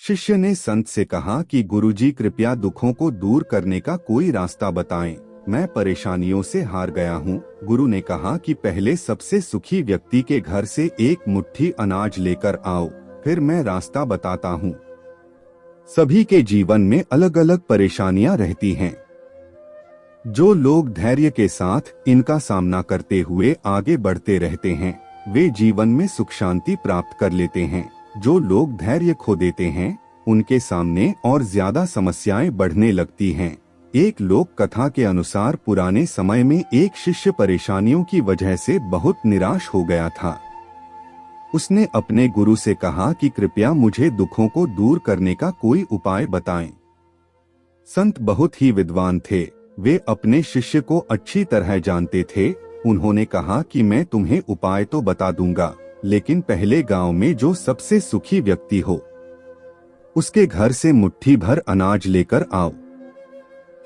शिष्य ने संत से कहा कि गुरुजी कृपया दुखों को दूर करने का कोई रास्ता बताएं। मैं परेशानियों से हार गया हूँ। गुरु ने कहा कि पहले सबसे सुखी व्यक्ति के घर से एक मुट्ठी अनाज लेकर आओ, फिर मैं रास्ता बताता हूँ। सभी के जीवन में अलग अलग परेशानियां रहती हैं। जो लोग धैर्य के साथ इनका सामना करते हुए आगे बढ़ते रहते हैं, वे जीवन में सुख शांति प्राप्त कर लेते हैं। जो लोग धैर्य खो देते हैं, उनके सामने और ज्यादा समस्याएं बढ़ने लगती हैं। एक लोक कथा के अनुसार पुराने समय में एक शिष्य परेशानियों की वजह से बहुत निराश हो गया था। उसने अपने गुरु से कहा कि कृपया मुझे दुखों को दूर करने का कोई उपाय बताएं। संत बहुत ही विद्वान थे। वे अपने शिष्य को अच्छी तरह जानते थे। उन्होंने कहा कि मैं तुम्हें उपाय तो बता दूंगा, लेकिन पहले गांव में जो सबसे सुखी व्यक्ति हो, उसके घर से मुट्ठी भर अनाज लेकर आओ।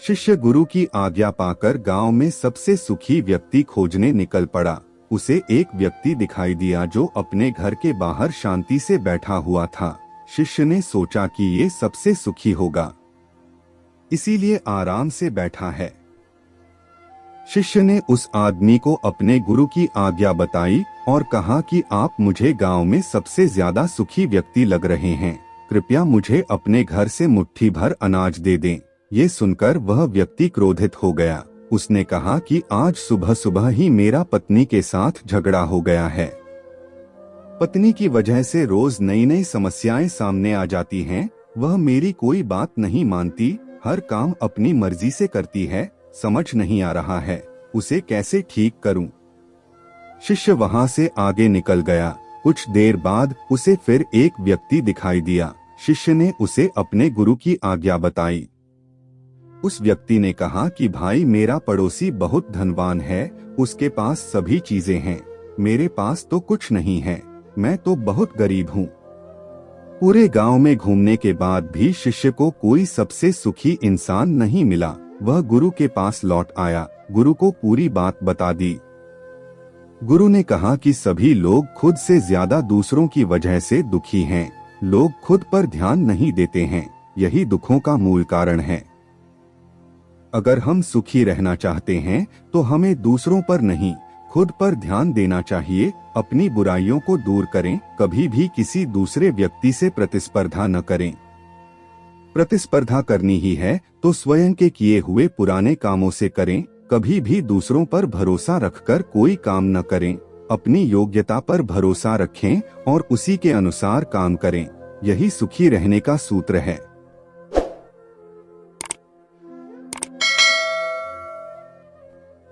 शिष्य गुरु की आज्ञा पाकर गांव में सबसे सुखी व्यक्ति खोजने निकल पड़ा। उसे एक व्यक्ति दिखाई दिया जो अपने घर के बाहर शांति से बैठा हुआ था। शिष्य ने सोचा कि ये सबसे सुखी होगा, इसीलिए आराम से बैठा है। शिष्य ने उस आदमी को अपने गुरु की आज्ञा बताई और कहा कि आप मुझे गांव में सबसे ज्यादा सुखी व्यक्ति लग रहे हैं, कृपया मुझे अपने घर से मुट्ठी भर अनाज दे दें। ये सुनकर वह व्यक्ति क्रोधित हो गया। उसने कहा कि आज सुबह सुबह ही मेरा पत्नी के साथ झगड़ा हो गया है। पत्नी की वजह से रोज नई नई समस्याएं सामने आ जाती हैं। वह मेरी कोई बात नहीं मानती, हर काम अपनी मर्जी से करती है। समझ नहीं आ रहा है उसे कैसे ठीक करूं। शिष्य वहां से आगे निकल गया। कुछ देर बाद उसे फिर एक व्यक्ति दिखाई दिया। शिष्य ने उसे अपने गुरु की आज्ञा बताई। उस व्यक्ति ने कहा कि भाई, मेरा पड़ोसी बहुत धनवान है, उसके पास सभी चीजें हैं, मेरे पास तो कुछ नहीं है, मैं तो बहुत गरीब हूँ। पूरे गांव में घूमने के बाद भी शिष्य को कोई सबसे सुखी इंसान नहीं मिला। वह गुरु के पास लौट आया, गुरु को पूरी बात बता दी। गुरु ने कहा कि सभी लोग खुद से ज्यादा दूसरों की वजह से दुखी हैं। लोग खुद पर ध्यान नहीं देते हैं, यही दुखों का मूल कारण है। अगर हम सुखी रहना चाहते हैं तो हमें दूसरों पर नहीं, खुद पर ध्यान देना चाहिए। अपनी बुराइयों को दूर करें, कभी भी किसी दूसरे व्यक्ति से प्रतिस्पर्धा न करें। प्रतिस्पर्धा करनी ही है तो स्वयं के किए हुए पुराने कामों से करें। कभी भी दूसरों पर भरोसा रखकर कोई काम न करें। अपनी योग्यता पर भरोसा रखें और उसी के अनुसार काम करें। यही सुखी रहने का सूत्र है।